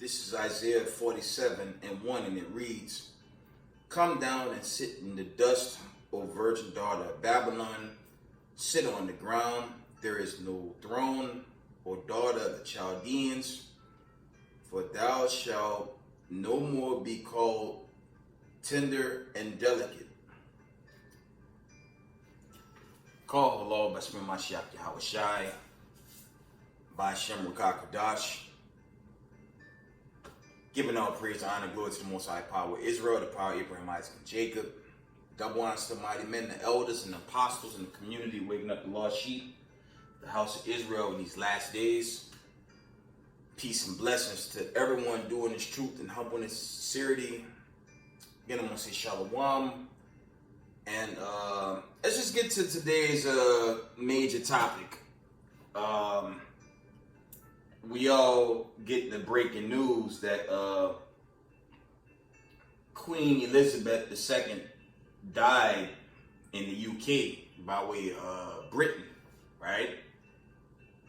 This is Isaiah 47:1, and it reads, "Come down and sit in the dust, O virgin daughter of Babylon. Sit on the ground. There is no throne, O daughter of the Chaldeans, for thou shalt no more be called tender and delicate." Call the Lord Basmi Mashiach Yahushai by Shem Rakakadash. Giving all praise, honor, glory to the Most High Power of Israel, the power of Abraham, Isaac, and Jacob. Double honor to the mighty men, the elders, and the apostles in the community, waking up the lost sheep, the house of Israel in these last days. Peace and blessings to everyone doing this truth and humbleness, sincerity. Again, I'm going to say shalom. And let's just get to today's major topic. We all get the breaking news that Queen Elizabeth II died in the UK by way of Britain, right?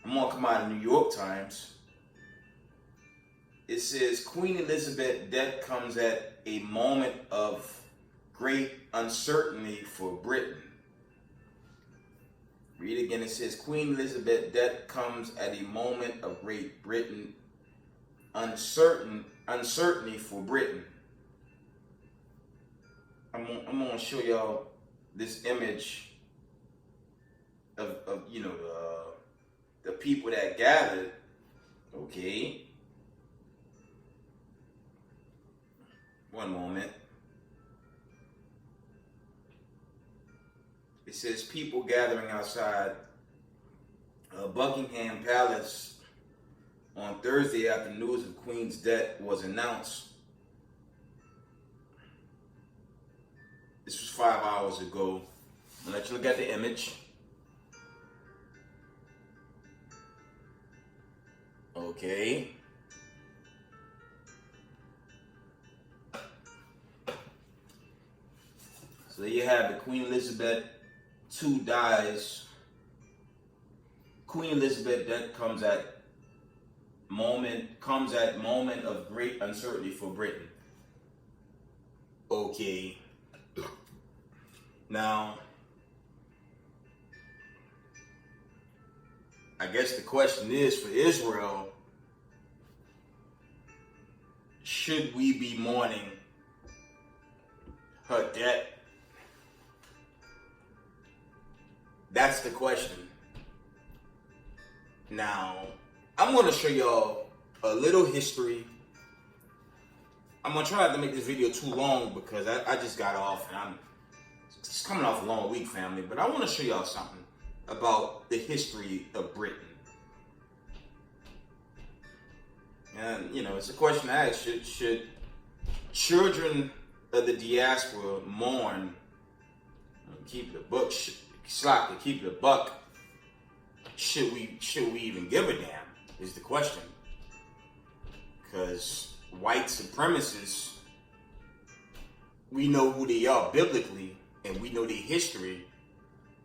I'm gonna come out of New York Times. It says, Queen Elizabeth's death comes at a moment of great uncertainty for Britain. Read again. It says, Queen Elizabeth's death comes at a moment of Great Britain uncertainty for Britain. I'm gonna show y'all this image of the people that gathered. Okay. One moment. It says people gathering outside Buckingham Palace on Thursday after news of Queen's death was announced. This was 5 hours ago. I'll let you look at the image. Okay. So there you have it. Queen Elizabeth II dies. Queen Elizabeth death comes at moment of great uncertainty for Britain. Okay. Now, I guess the question is for Israel, should we be mourning her death? That's the question. Now, I'm going to show y'all a little history. I'm going to try not to make this video too long because I just got off and I'm just coming off a long week, family. But I want to show y'all something about the history of Britain. And, it's a question I ask. Should children of the diaspora mourn, keep the book, keep the buck? Should we even give a damn? Is the question. Because white supremacists, we know who they are biblically, and we know their history.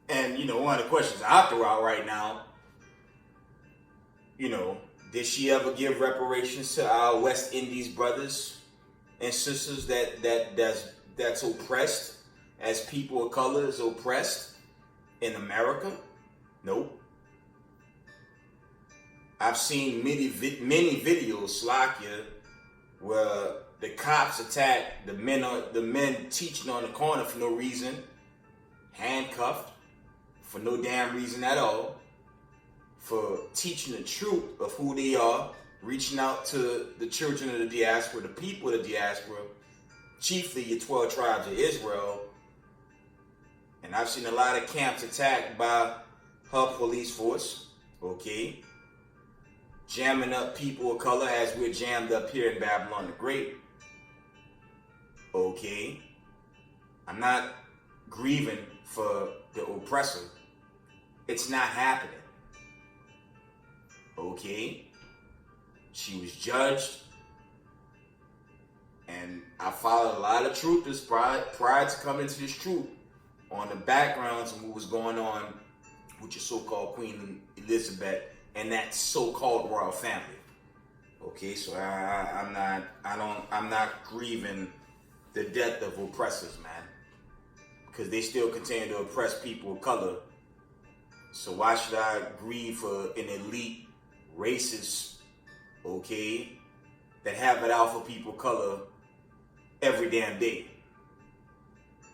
And one of the questions I throw out right now, did she ever give reparations to our West Indies brothers and sisters that's oppressed, as people of color is oppressed in America? Nope. I've seen many videos, Slakia, where the cops attack the men teaching on the corner for no reason, handcuffed for no damn reason at all, for teaching the truth of who they are, reaching out to the children of the diaspora, the people of the diaspora, chiefly your 12 tribes of Israel. And I've seen a lot of camps attacked by her police force, okay? Jamming up people of color as we're jammed up here in Babylon the Great. Okay. I'm not grieving for the oppressor. It's not happening. Okay. She was judged. And I followed a lot of truthers prior to coming to this truth on the backgrounds and what was going on with your so-called Queen Elizabeth and that so-called royal family. Okay, so I'm not grieving the death of oppressors, man, because they still continue to oppress people of color. So why should I grieve for an elite racist, okay, that have it out for people of color every damn day?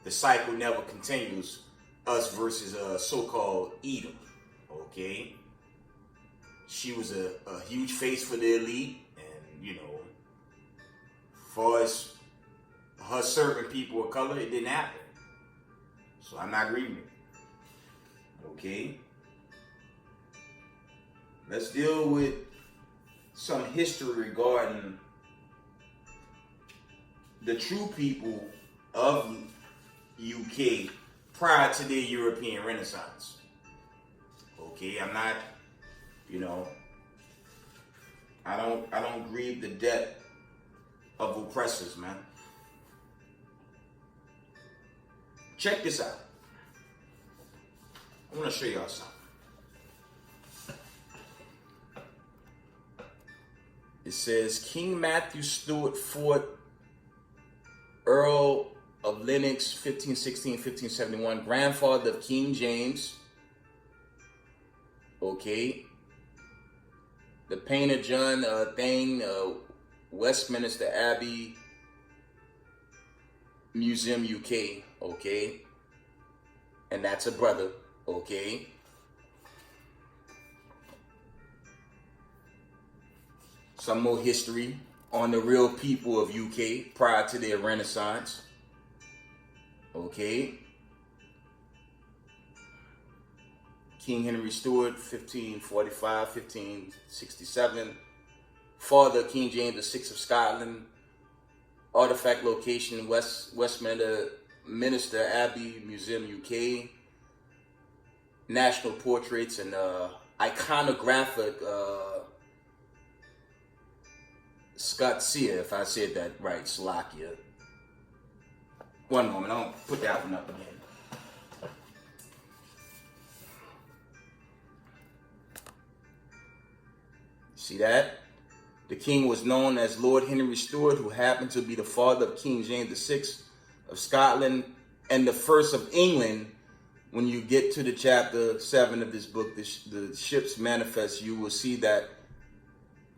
The cycle never continues. Us versus so-called Edom, okay? She was a huge face for the elite, and, you know, for us, her serving people of color, it didn't happen. So I'm not grieving it, okay? Let's deal with some history regarding the true people of UK prior to the European Renaissance. Okay, I'm not, you know, I don't grieve the death of oppressors, man. Check this out. I want to show y'all something. It says King Matthew Stewart Fort, Earl of Lennox, 1516, 1571, grandfather of King James. Okay. The painter John Thane, Westminster Abbey Museum, UK. Okay. And that's a brother. Okay. Some more history on the real people of UK prior to their Renaissance. Okay. King Henry Stuart, 1545, 1567. Father King James VI of Scotland. Artifact location, Westminster Abbey Museum, UK. National portraits and iconographic Scotia, if I said that right, Slovakia. One moment, I'll put that one up again. See that? The king was known as Lord Henry Stuart, who happened to be the father of King James VI of Scotland and the first of England. When you get to the chapter 7 of this book, the Ship's Manifest, you will see that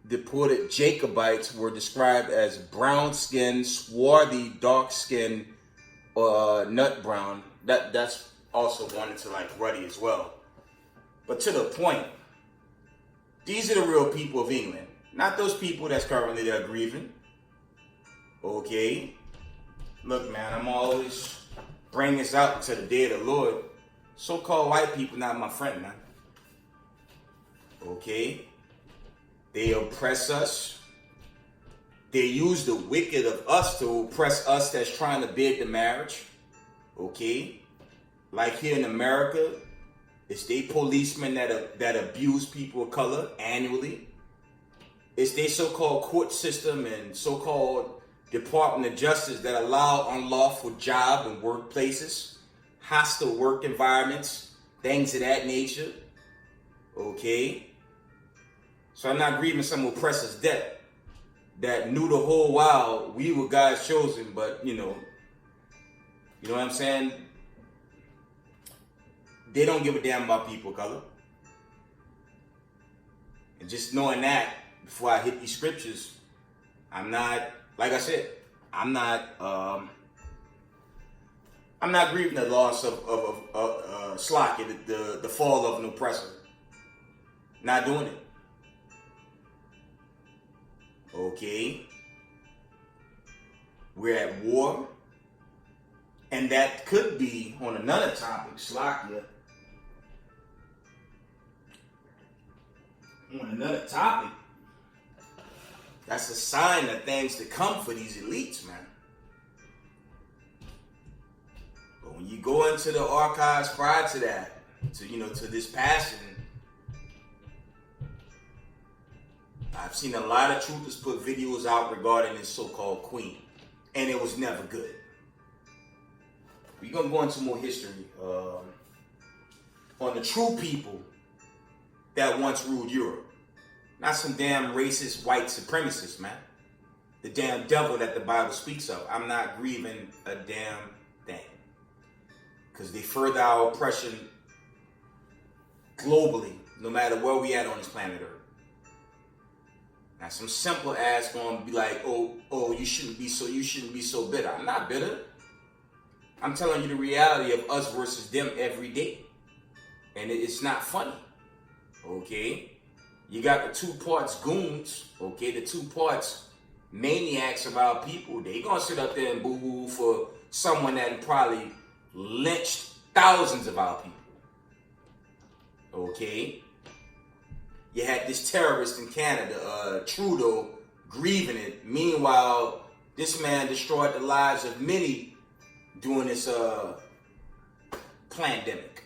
deported Jacobites were described as brown-skinned, swarthy, dark-skinned, nut brown. That's also one into like ruddy as well. But to the point, these are the real people of England, not those people that's currently there grieving. Okay, look, man, I'm always bringing this out until the day of the Lord. So-called white people not my friend, man. Okay, they oppress us. They use the wicked of us to oppress us that's trying to bid the marriage. Okay? Like here in America, it's they policemen that abuse people of color annually. It's their so-called court system and so-called Department of Justice that allow unlawful job and workplaces, hostile work environments, things of that nature. Okay? So I'm not grieving some oppressor's death that knew the whole while we were God's chosen, but you know what I'm saying? They don't give a damn about people of color. And just knowing that, before I hit these scriptures, I'm not, like I said, I'm not grieving the loss of Slovakia, the fall of an oppressor. Not doing it. Okay? We're at war. And that could be on another topic, Slovakia. On another topic, that's a sign of things to come for these elites, man. But when you go into the archives prior to that, to this passing, I've seen a lot of truthers put videos out regarding this so-called queen, and it was never good. We're gonna go into more history on the true people that once ruled Europe. Not some damn racist white supremacists, man. The damn devil that the Bible speaks of. I'm not grieving a damn thing. Because they further our oppression globally, no matter where we at on this planet Earth. Now some simple ass gonna be like, oh, you shouldn't be so bitter. I'm not bitter. I'm telling you the reality of us versus them every day. And it's not funny. Okay? You got the 2 parts goons, okay, the 2 parts maniacs of our people. They gonna sit up there and boo-hoo for someone that probably lynched thousands of our people. Okay? You had this terrorist in Canada, Trudeau, grieving it. Meanwhile, this man destroyed the lives of many during this pandemic.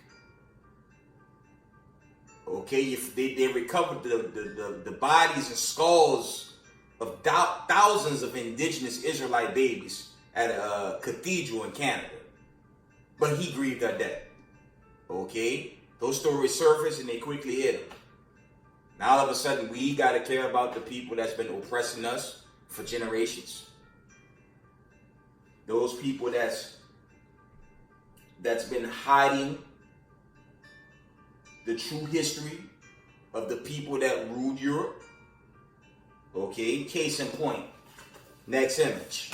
Okay, if they recovered the bodies and skulls of thousands of indigenous Israelite babies at a cathedral in Canada. But he grieved our death. Okay? Those stories surface and they quickly hit him. Now all of a sudden we got to care about the people that's been oppressing us for generations. Those people that's been hiding the true history of the people that ruled Europe. Okay, case in point. Next image.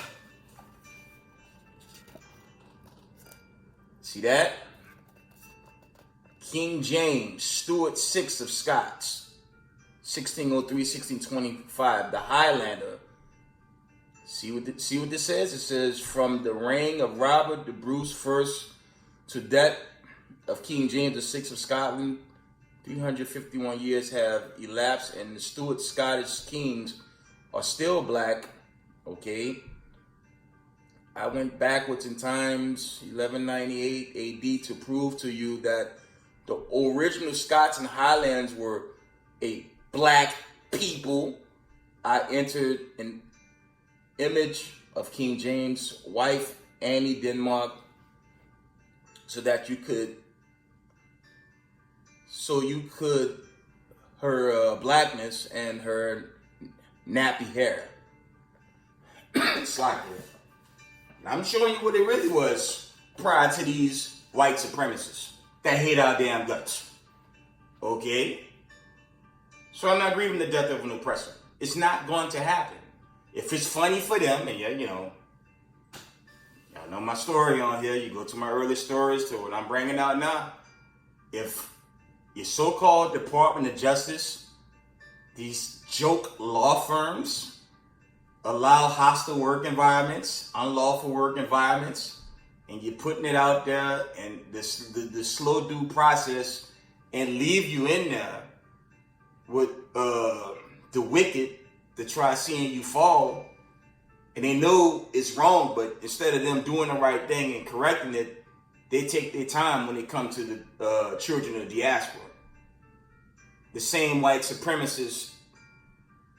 See that? King James, Stuart VI of Scots, 1603, 1625, the Highlander. See what this says? It says, from the reign of Robert the Bruce first to that of King James VI of Scotland, 351 years have elapsed, and the Stuart Scottish kings are still black. Okay. I went backwards in times, 1198 AD, to prove to you that the original Scots and Highlands were a black people. I entered an image of King James' wife, Annie Denmark, so you could her blackness and her nappy hair. It's like it. I'm showing you what it really was prior to these white supremacists that hate our damn guts. Okay? So I'm not grieving the death of an oppressor. It's not going to happen. If it's funny for them, and y'all know my story on here, you go to my early stories to what I'm bringing out now. If your so-called Department of Justice, these joke law firms, allow hostile work environments, unlawful work environments, and you're putting it out there and the slow due process and leave you in there with the wicked to try seeing you fall, and they know it's wrong, but instead of them doing the right thing and correcting it, they take their time when it comes to the children of the diaspora. The same white supremacists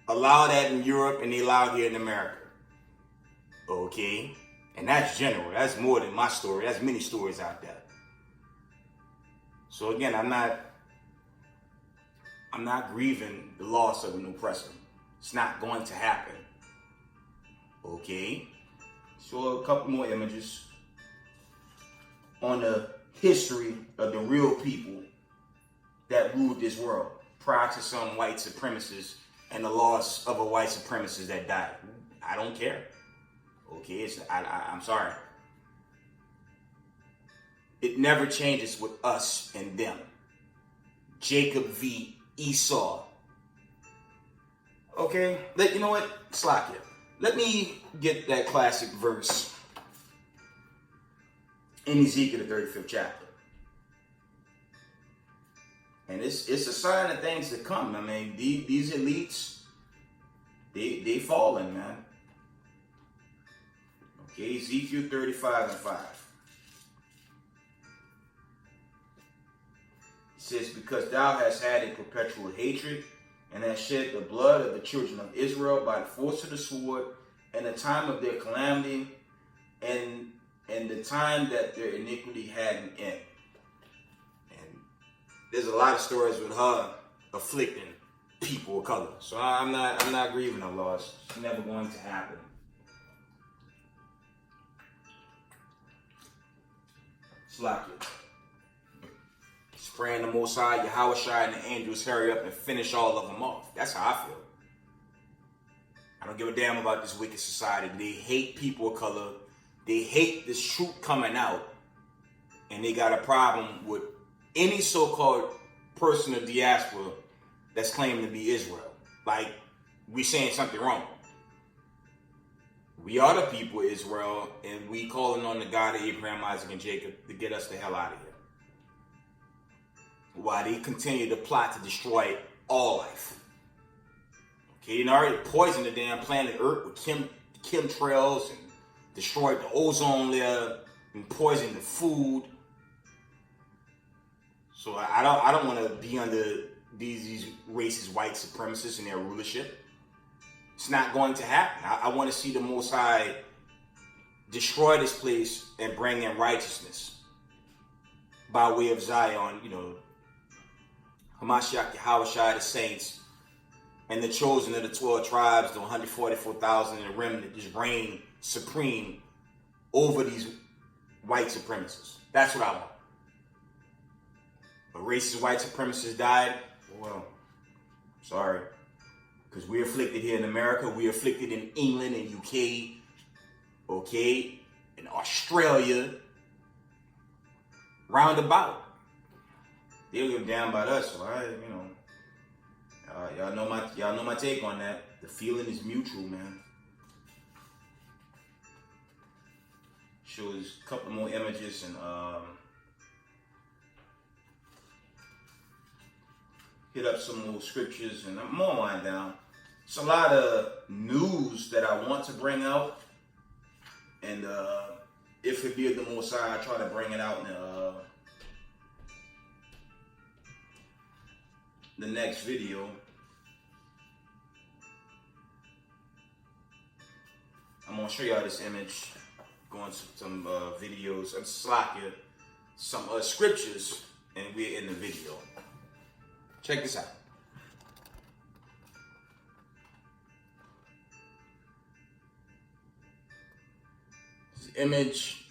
allow that in Europe and they allow it here in America. Okay? And that's general. That's more than my story. That's many stories out there. So again, I'm not grieving the loss of an oppressor. It's not going to happen. Okay? Show a couple more images on the history of the real people that ruled this world prior to some white supremacists and the loss of a white supremacist that died. I don't care. Okay, I'm sorry. It never changes with us and them. Jacob v. Esau. Okay, you know what? Slack it. Let me get that classic verse in Ezekiel, the 35th chapter. And it's a sign of things to come. I mean, these elites, they falling, man. Okay, Ezekiel 35 and 5. It says, because thou hast had a perpetual hatred, and hast shed the blood of the children of Israel by the force of the sword, and the time of their calamity, and the time that their iniquity had an end. And there's a lot of stories with her afflicting people of color. So I'm not grieving a loss. It's never going to happen. Slack it. Praying the Most High, Yahweh Shai, and the angels hurry up and finish all of them off. That's how I feel. I don't give a damn about this wicked society. They hate people of color. They hate this truth coming out. And they got a problem with any so-called person of diaspora that's claiming to be Israel. Like, we saying something wrong. We are the people of Israel, and we calling on the God of Abraham, Isaac, and Jacob to get us the hell out of here. While they continue to plot to destroy all life. Okay, and already poisoned the damn planet Earth with chemtrails and destroyed the ozone layer and poisoned the food. So I don't want to be under these racist white supremacists and their rulership. It's not going to happen. I want to see the Most High destroy this place and bring in righteousness by way of Zion, Hamashiach, Yahweh Shai, the saints, and the chosen of the 12 tribes, the 144,000 in the remnant, just reign supreme over these white supremacists. That's what I want. A racist white supremacist died, well, sorry. Because we're afflicted here in America, we're afflicted in England and UK, okay, in Australia, roundabout. They don't give a damn about us, so y'all know my take on that. The feeling is mutual, man. Shows a couple more images and hit up some more scriptures, and I'm gonna wind down. It's a lot of news that I want to bring out, and if it be of the Most High, I try to bring it out in the next video. I'm gonna show y'all this image, going to some videos, some scriptures, and we're in the video. Check this out. This image,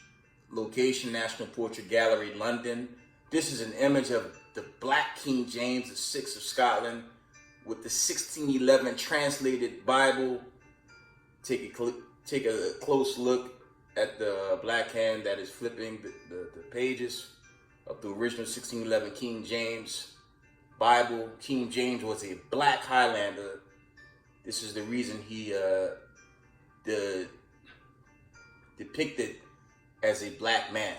location, National Portrait Gallery, London. This is an image of the Black King James VI of Scotland with the 1611 translated Bible. Take a close look at the black hand that is flipping the pages of the original 1611 King James Bible. King James was a black Highlander. This is the reason he depicted as a black man.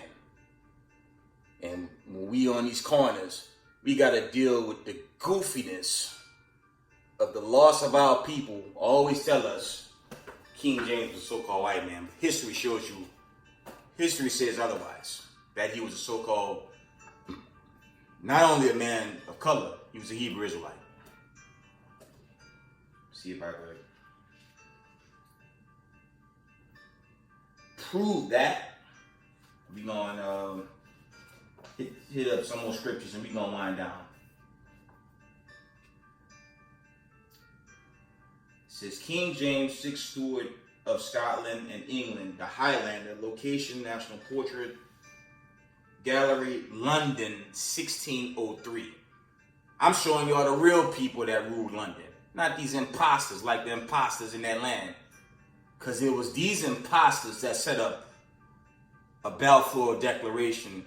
And when we on these corners, we got to deal with the goofiness of the loss of our people. Always tell us King James was a so-called white man. But history shows you, history says otherwise. That he was a so-called, not only a man of color, he was a Hebrew Israelite. See if I could prove that. We gonna hit up some more scriptures and we gonna wind down. It says King James, 6th Steward of Scotland and England, the Highlander, location, National Portrait Gallery, London, 1603. I'm showing y'all the real people that ruled London, not these imposters like the imposters in that land. Because it was these imposters that set up a Balfour Declaration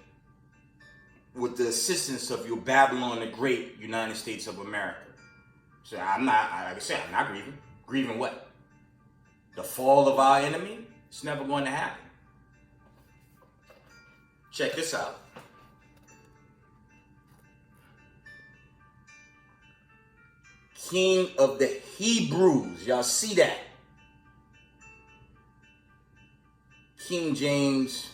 with the assistance of your Babylon the Great, United States of America. So I'm not, like I said, I'm not grieving. Grieving what? The fall of our enemy? It's never going to happen. Check this out. King of the Hebrews. Y'all see that? King James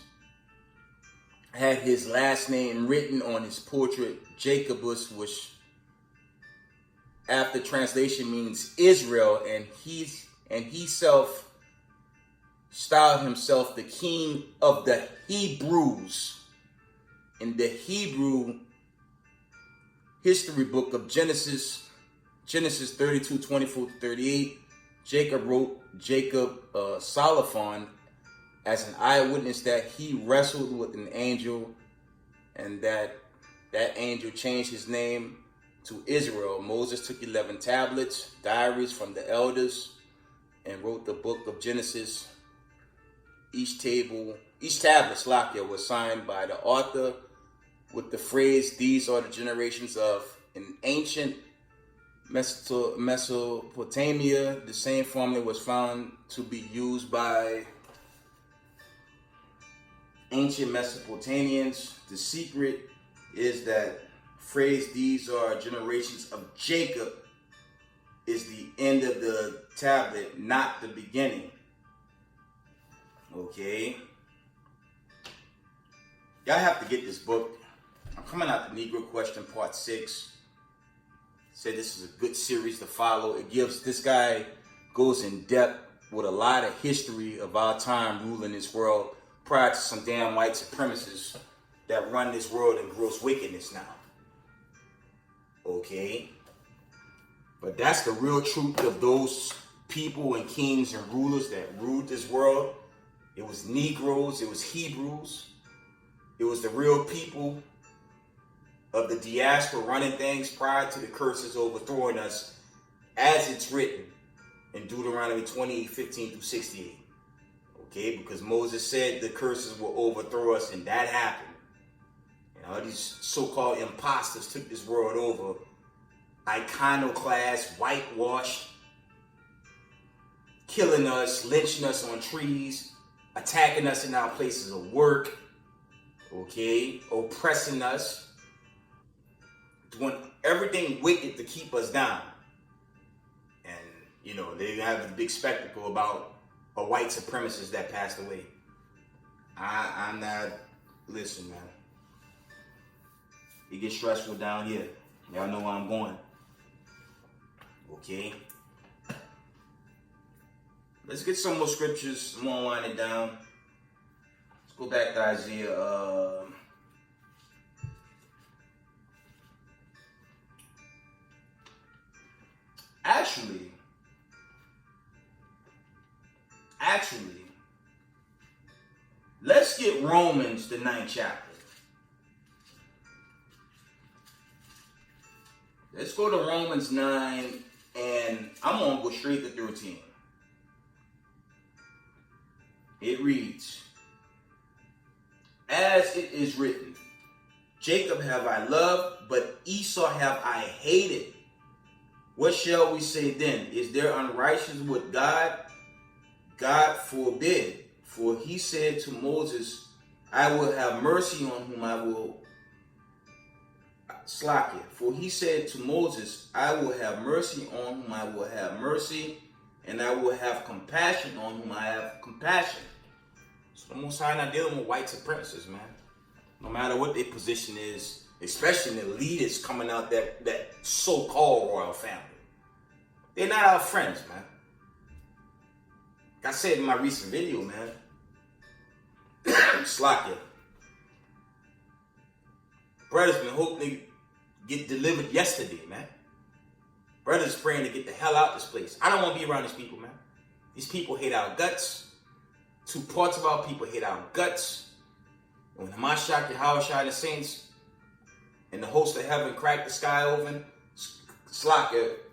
had his last name written on his portrait, Jacobus, which after translation means Israel, and he self styled himself the King of the Hebrews. In the Hebrew history book of Genesis, Genesis 32:24-38. Jacob wrote Solophon as an eyewitness that he wrestled with an angel, and that angel changed his name to Israel. Moses took 11 tablets, diaries from the elders, and wrote the book of Genesis. Each tablet, Slakia, was signed by the author with the phrase, "These are the generations of." In ancient Mesopotamia, the same formula was found to be used by ancient Mesopotamians. The secret is that phrase, "These are generations of Jacob," is the end of the tablet, not the beginning. Okay? Y'all have to get this book. I'm coming out the Negro Question Part 6. Said this is a good series to follow. This guy goes in depth with a lot of history of our time ruling this world prior to some damn white supremacists that run this world in gross wickedness now. Okay? But that's the real truth of those people and kings and rulers that ruled this world. It was Negroes, it was Hebrews, it was the real people of the diaspora running things prior to the curses overthrowing us, as it's written in Deuteronomy 28:15-68. Okay, because Moses said the curses will overthrow us, and that happened. And all these so-called imposters took this world over, iconoclast, whitewashed, killing us, lynching us on trees, attacking us in our places of work, okay, oppressing us, doing everything wicked to keep us down. And, they have a big spectacle about a white supremacist that passed away. I'm not, listen, man. It gets stressful down here. Y'all know where I'm going. Okay? Let's get some more scriptures. I'm gonna wind it down. Let's go back to Isaiah. Actually, let's get Romans, the 9th chapter. Let's go to Romans 9, and I'm going to go straight to 13. It reads, "As it is written, Jacob have I loved, but Esau have I hated. What shall we say then? Is there unrighteousness with God? God forbid. For he said to Moses, I will have mercy on whom I will slack it. For he said to Moses, I will have mercy on whom I will have mercy, and I will have compassion on whom I have compassion." So the Most High not dealing with white supremacists, man. No matter what their position is, especially the leaders coming out that so-called royal family. They're not our friends, man. Like I said in my recent video, man. Slack it. Brothers been hoping to get delivered yesterday, man. Brothers praying to get the hell out of this place. I don't want to be around these people, man. These people hate our guts. 2 parts of our people hate our guts. And when Hamashiach, Yahweh, and the saints and the host of heaven crack the sky open,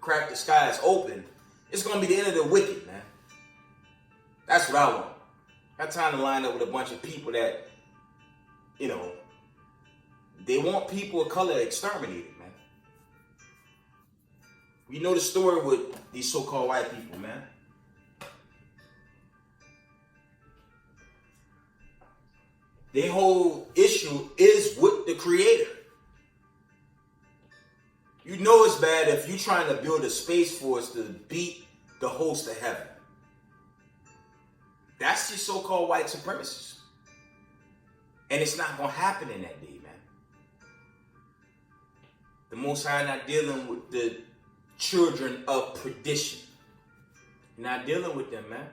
crack the skies open, it's going to be the end of the wicked, man. That's what I want. Got time to line up with a bunch of people that, they want people of color exterminated, man. We know the story with these so-called white people, man. Their whole issue is with the Creator. You know it's bad if you're trying to build a space force to beat the host of heaven. That's your so-called white supremacists. And it's not going to happen in that day, man. The Most High not dealing with the children of perdition. You're not dealing with them, man.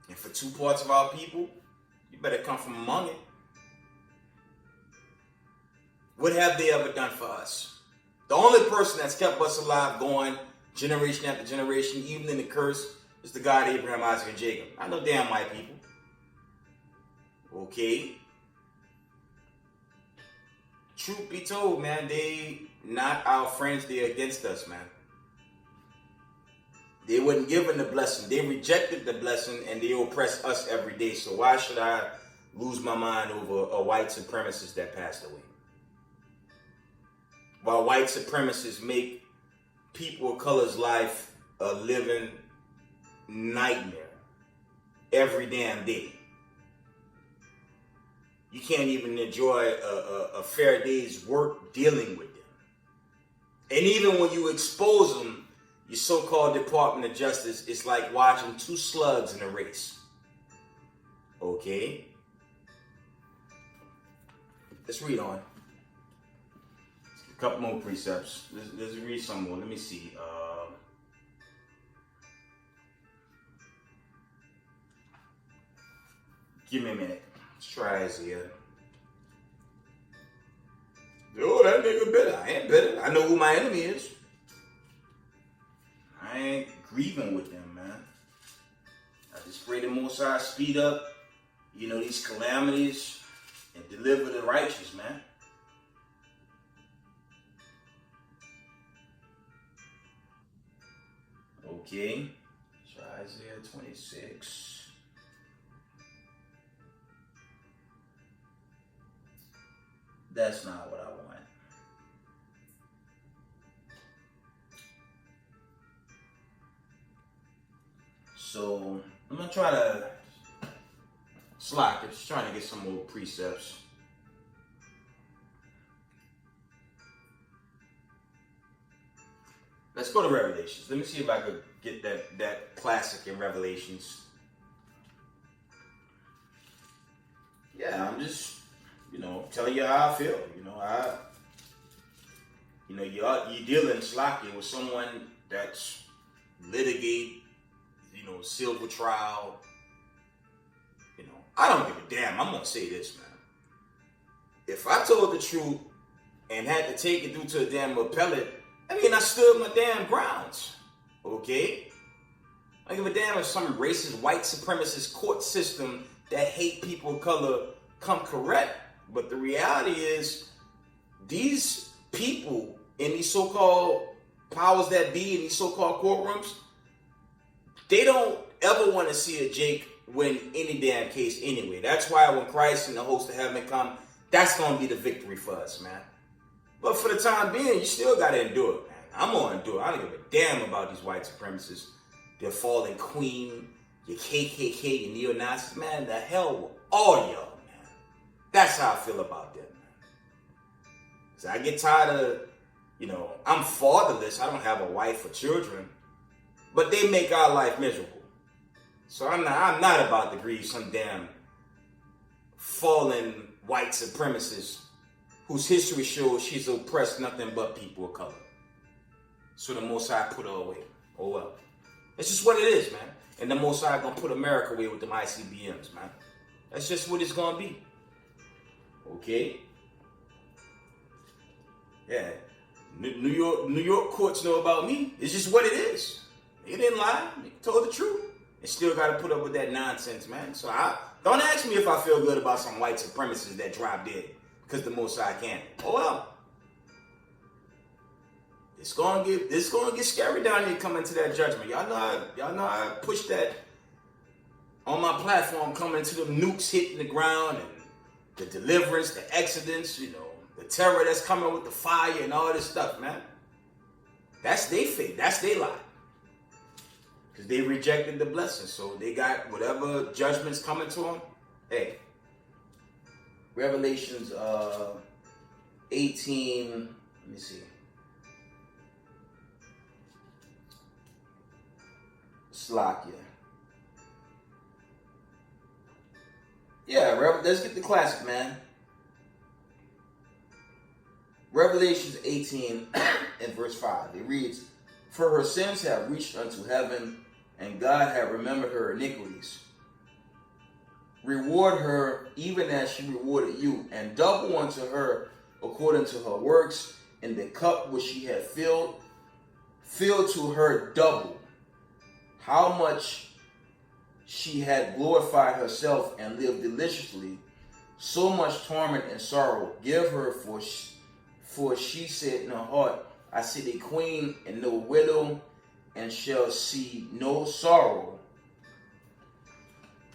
And for 2 parts of our people, you better come from among it. What have they ever done for us? The only person that's kept us alive going generation after generation, even in the curse, is the God Abraham, Isaac, and Jacob. I know damn white people. Okay? Truth be told, man, they not our friends, they're against us, man. They wasn't given the blessing. They rejected the blessing and they oppress us every day. So why should I lose my mind over a white supremacist that passed away? While white supremacists make people of color's life a living nightmare every damn day. You can't even enjoy a fair day's work dealing with them. And even when you expose them, your so-called Department of Justice, it's like watching two slugs in a race. Okay? Let's read on. A couple more precepts. Let's read some more. Let me see. Give me a minute. Let's try Isaiah. Oh, that nigga bitter. I ain't bitter. I know who my enemy is. I ain't grieving with them, man. I just pray the Most High speed up, these calamities and deliver the righteous, man. Okay. Try Isaiah 26. That's not what I want. So I'm gonna try to slack. Just trying to get some more precepts. Let's go to Revelations. Let me see if I could get that classic in Revelations. Yeah, I'm just telling you how I feel. You're dealing slackly with someone that's litigate. Silver trial. I don't give a damn. I'm gonna say this, man. If I told the truth and had to take it due to a damn appellate, I stood my damn grounds. Okay? I don't give a damn if some racist, white supremacist court system that hate people of color come correct. But the reality is, these people in these so-called powers that be in these so-called courtrooms, they don't ever want to see a Jake win any damn case anyway. That's why when Christ and the host of heaven come, that's going to be the victory for us, man. But for the time being, you still got to endure it, man. I'm going to endure it. I don't give a damn about these white supremacists. They're falling queen, your KKK, your neo-Nazis. Man, the hell with all y'all, man. That's how I feel about them, man. So I get tired of, I'm fatherless. I don't have a wife or children. But they make our life miserable. So I'm not about to grieve some damn fallen white supremacist whose history shows she's oppressed nothing but people of color. So the Most High put her away. Oh well. It's just what it is, man. And the Most High gonna put America away with them ICBMs, man. That's just what it's gonna be. Okay? Yeah. New York courts know about me. It's just what it is. They didn't lie. They told the truth. They still got to put up with that nonsense, man. So don't ask me if I feel good about some white supremacists that drop dead because the Most High can. Oh well. It's gonna get scary down here coming to that judgment. Y'all know I push that on my platform, coming to the nukes hitting the ground and the deliverance, the exodus, the terror that's coming with the fire and all this stuff, man. That's their fate. That's their lie. Because they rejected the blessing. So they got whatever judgment's coming to them. Hey. Revelations 18. Let me see. Slakia. Yeah, let's get the classic, man. Revelations 18 and verse 5. It reads, "For her sins have reached unto heaven, and God hath remembered her iniquities. Reward her even as she rewarded you, and double unto her according to her works, and the cup which she had filled to her double. How much she had glorified herself and lived deliciously, so much torment and sorrow give her, for she said in her heart, I see a queen and no widow, and shall see no sorrow.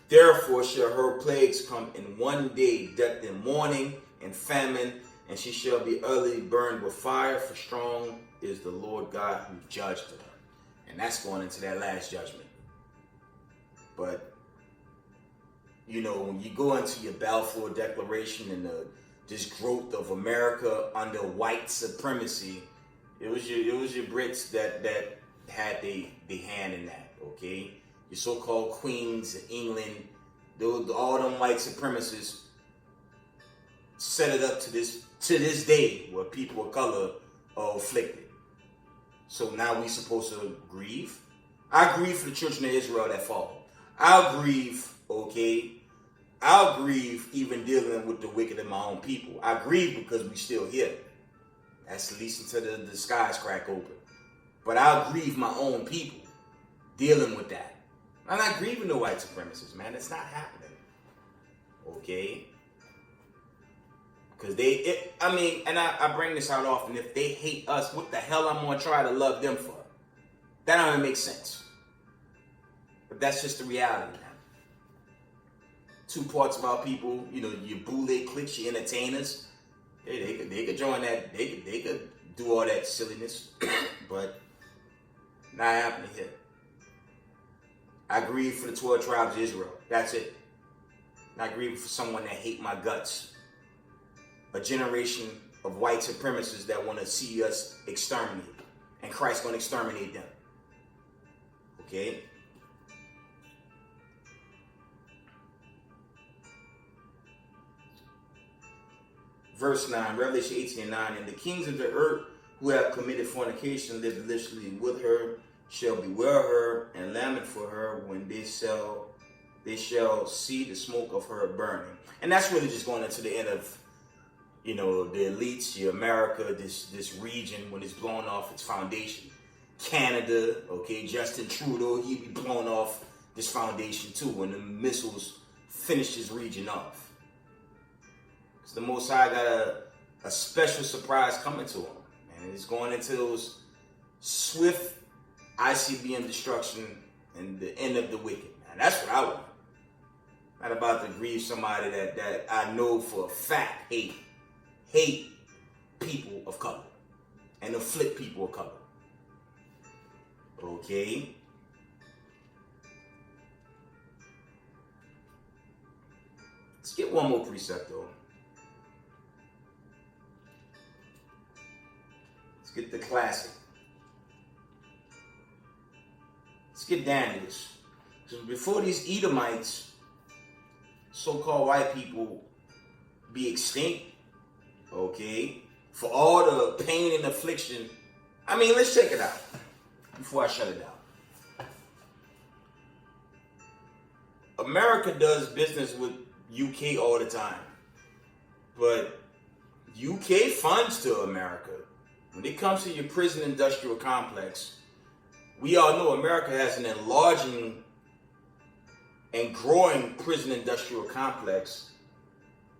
Therefore shall her plagues come in one day, death and mourning and famine, and she shall be utterly burned with fire, for strong is the Lord God who judged her. And that's going into that last judgment. But, you know, when you go into your Balfour Declaration and this growth of America under white supremacy, it was your Brits that had the hand in that, okay? Your so-called queens in England, all them white supremacists set it up to this day where people of color are afflicted. So now we supposed to grieve? I grieve for the children of Israel that fall. I'll grieve, okay? I'll grieve even dealing with the wicked in my own people. I grieve because we still here. That's at least until the skies crack open. But I'll grieve my own people dealing with that. I'm not grieving the white supremacists, man. It's not happening. Okay? Because I bring this out often. If they hate us, what the hell I'm going to try to love them for? That don't even make sense. But that's just the reality, man. Two parts of our people, you know, your boule cliques, your entertainers, they could join that. They could do all that silliness, but not happening here. I grieve for the 12 tribes of Israel. That's it. I grieve for someone that hate my guts. A generation of white supremacists that want to see us exterminate. And Christ's going to exterminate them. Okay? Verse 9, Revelation 18:9, and the kings of the earth who have committed fornication live deliciously with her, shall bewail her and lament for her when they shall see the smoke of her burning. And that's really just going into the end of, you know, the elites, your America, this region, when it's blown off its foundation. Canada, okay, Justin Trudeau, he be blown off this foundation too when the missiles finish this region off. The Most High got a special surprise coming to him. And it's going into those swift ICBM destruction and the end of the wicked. Man, that's what I want. Not about to grieve somebody that I know for a fact hate people of color and afflict people of color. Okay? Let's get one more precept though. Get the classic. Let's get Daniel's. So before these Edomites, so-called white people, be extinct, okay, for all the pain and affliction, I mean, let's check it out before I shut it down. America does business with UK all the time, but UK funds to America. When it comes to your prison industrial complex, we all know America has an enlarging and growing prison industrial complex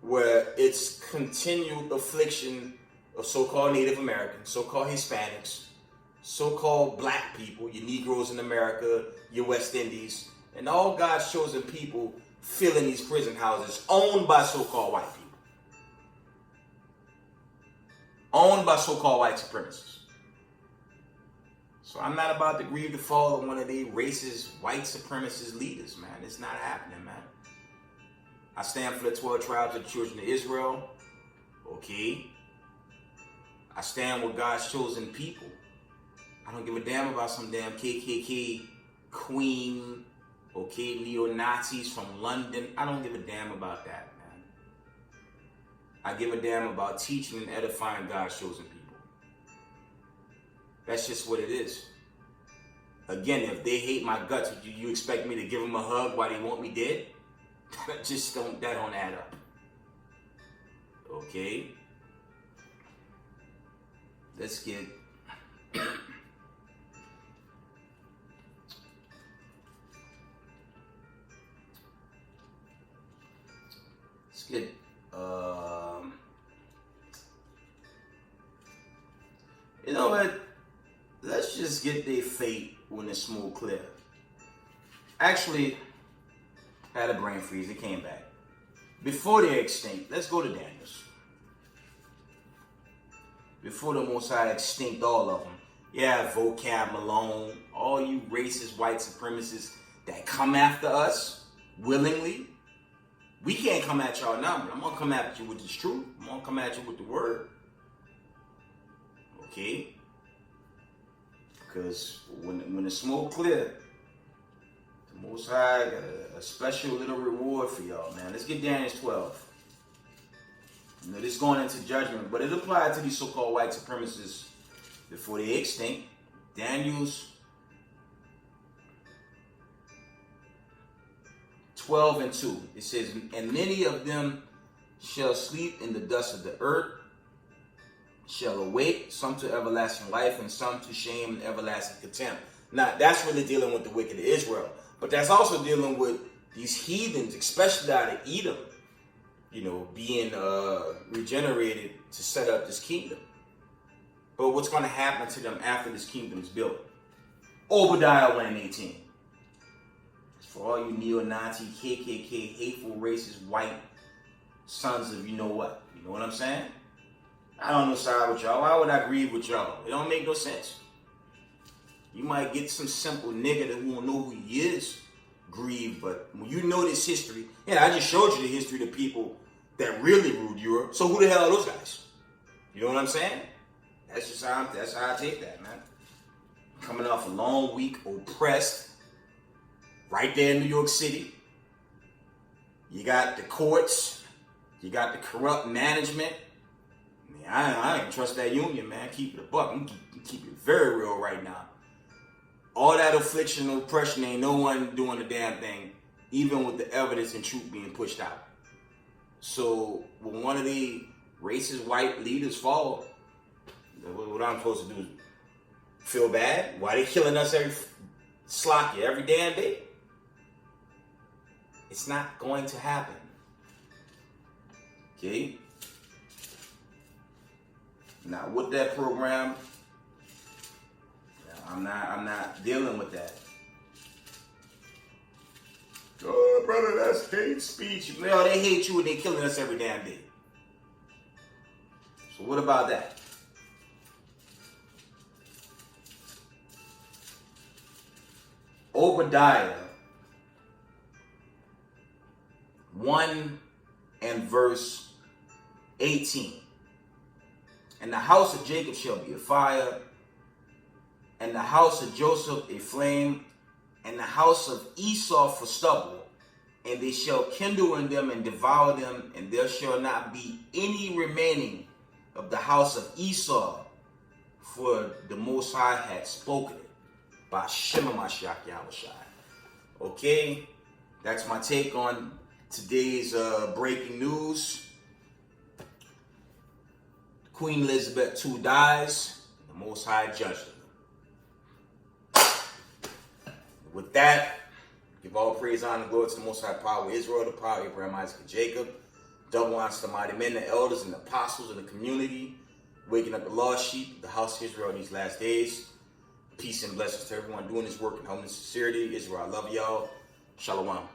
where it's continued affliction of so-called Native Americans, so-called Hispanics, so-called black people, your Negroes in America, your West Indies, and all God's chosen people filling these prison houses owned by so-called white people. Owned by so-called white supremacists. So I'm not about to grieve the fall of one of the racist white supremacist leaders, man. It's not happening, man. I stand for the 12 tribes of the children of Israel. Okay? I stand with God's chosen people. I don't give a damn about some damn KKK queen, okay, neo-Nazis from London. I don't give a damn about that. I give a damn about teaching and edifying God's chosen people. That's just what it is. Again, if they hate my guts, you expect me to give them a hug while they want me dead? That don't add up. Okay? let's get you know what? Let's just get their fate when the smoke clear. Actually, had a brain freeze. It came back. Before they're extinct, let's go to Daniels. Before the Most High extinct all of them. Yeah, Vocab Malone, all you racist white supremacists that come after us willingly. We can't come at y'all now, but I'm going to come at you with the truth. I'm going to come at you with the word. Okay? Because when the smoke clear, the Most High got a special little reward for y'all, man. Let's get Daniel 12. You know, this is going into judgment, but it applied to these so-called white supremacists before they extinct. Daniel's 12 and 2. It says, and many of them shall sleep in the dust of the earth, shall awake, some to everlasting life, and some to shame and everlasting contempt. Now, that's really dealing with the wicked of Israel. But that's also dealing with these heathens, especially out of Edom, you know, being regenerated to set up this kingdom. But what's going to happen to them after this kingdom is built? Obadiah 1:18. For all you neo-Nazi, KKK, hateful, racist, white sons of you know what. You know what I'm saying? I don't know side with y'all. Why would I grieve with y'all? It don't make no sense. You might get some simple nigga that won't know who he is grieve, but when you know this history, yeah, I just showed you the history of people that really ruled Europe. So who the hell are those guys? You know what I'm saying? That's how I take that, man. Coming off a long week, oppressed, right there in New York City. You got the courts, you got the corrupt management. I ain't trust that union, man. Keep it a buck. I'm keep it very real right now. All that affliction and oppression, ain't no one doing a damn thing, even with the evidence and truth being pushed out. So when one of the racist white leaders fall, what I'm supposed to do is feel bad? Why they killing us every damn day? It's not going to happen. Okay? Now with that program, I'm not dealing with that. Oh, brother, that's hate speech. Well, they hate you and they killing us every damn day. So what about that? Obadiah 1 and verse 18. And the house of Jacob shall be a fire, and the house of Joseph a flame, and the house of Esau for stubble, and they shall kindle in them and devour them, and there shall not be any remaining of the house of Esau, for the Most High had spoken it by Shema Mashiach Yahushai. Okay, that's my take on today's breaking news. Queen Elizabeth II dies, the Most High judged them. With that, give all praise, honor, and glory to the Most High power of Israel, the power of Abraham, Isaac, and Jacob. Double honors to the mighty men, the elders, and the apostles in the community, waking up the lost sheep, the house of Israel in these last days. Peace and blessings to everyone doing this work in humbleness and sincerity. Israel, I love y'all. Shalom.